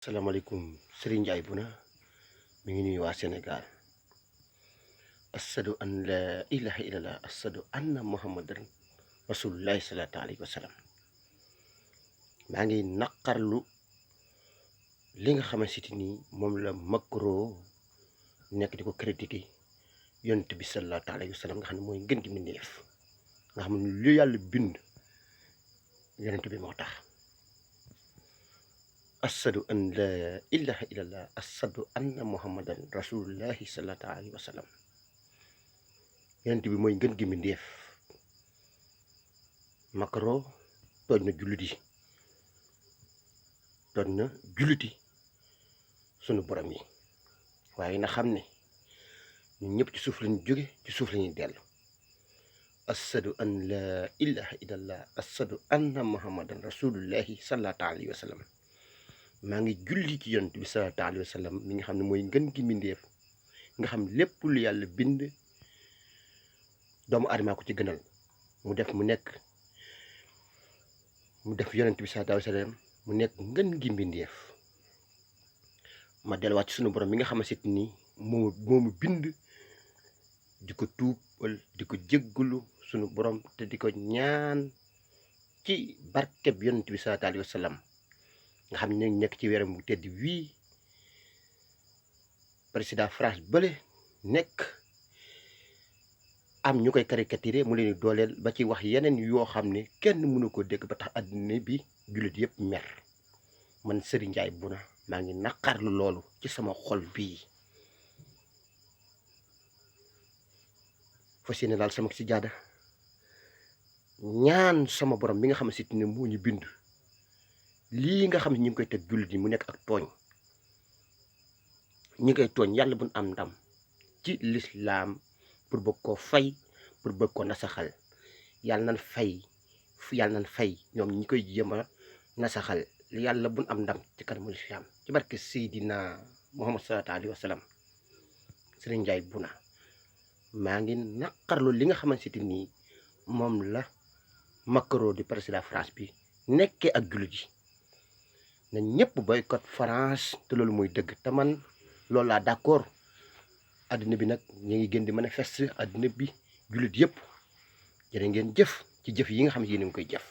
Assalamualaikum Serigne Ndiaye Bouna mi ngi nuyu waa Sénégal ashadu an la ilaha illallah ashadu anna muhammadan rasulullahi sallallahu alayhi wa sallam maa ngi naqarlu li nga xamante ni moom la Macron nekk di ko critiquer yonent bi sallallahu alayhi wa sallam nga xam ne mooy ngën gi mbindéef nga xam ne lu yàlla bind yonent bi moo tax ashadu an la ilaha illallah ashadu anna muhammadan rasulullahi sallallahu alayhi wa sallam yonent bi mooy ngën gi mbindéef Macron tooñ na jullit yi tooñ na jullit yi sunu borom yi waaye na xam ne ñun ñëpp ci suuf lañu jóge ci suuf lañuy dellu ashadu an la ilaha illallah ashadu anna muhammadan rasulullahi sallallahu alayhi wa sallam maa ngi julli ci yonent bi sallallahu alayhi wa sallam mi nga xam ne mooy ngën gi mbindéef nga xam lépp lu yàlla bind doomu aadama ko ci gënal mu def yonent bi sallallahu alayhi wa sallam mu nekk ngën gi mbindéef ma delluwaat ci sunu borom mi nga xamante ni moomu bind di ko tuubal di ko jéggalu sunu borom te di ko ñaan ci barkeb yonent bi sallallahu alayhi wa sallam nga xam ne nekk ci weeram bu tedd wii président France bële nekk am ñu koy caricaturé mu leen di dooleel ba ci wax yeneen yoo xam ne kenn mënu ko dégg ba tax àddina bi jullit yëpp mer man Serigne Ndiaye Bouna maa ngi naqarlu loolu ci sama xol bii fas yéene daal sama si jaada ñaan sama borom mi nga xam ne moo ñu bind lii nga xam ne ñu ngi koy teg jullit yi mu nekk ak tooñ ñi koy tooñ yàlla buñ am ndam ci lislaam pour bëgg koo fay pour bëgg ko nasaxal yàlla nañ fay ñoom ñi koy jéem a nasaxal yàlla buñ am ndam ci kanamu lislaam ci barke Seydina Muhammad sallallahu alayhi wa sallam Serigne Ndiaye Bouna maa ngi naqarlu li nga xamante ni moom la Macron di président France bi nekkee ak jullit yi na ñëpp boycott France te loolu mooy dëgg te man loolu laa d'accord àddina bi nag ñu ngi gën di manifester àddina bi jullit yëpp jërë ngeen jëf ci jëf yi nga xam ne yéen a ngi koy jëf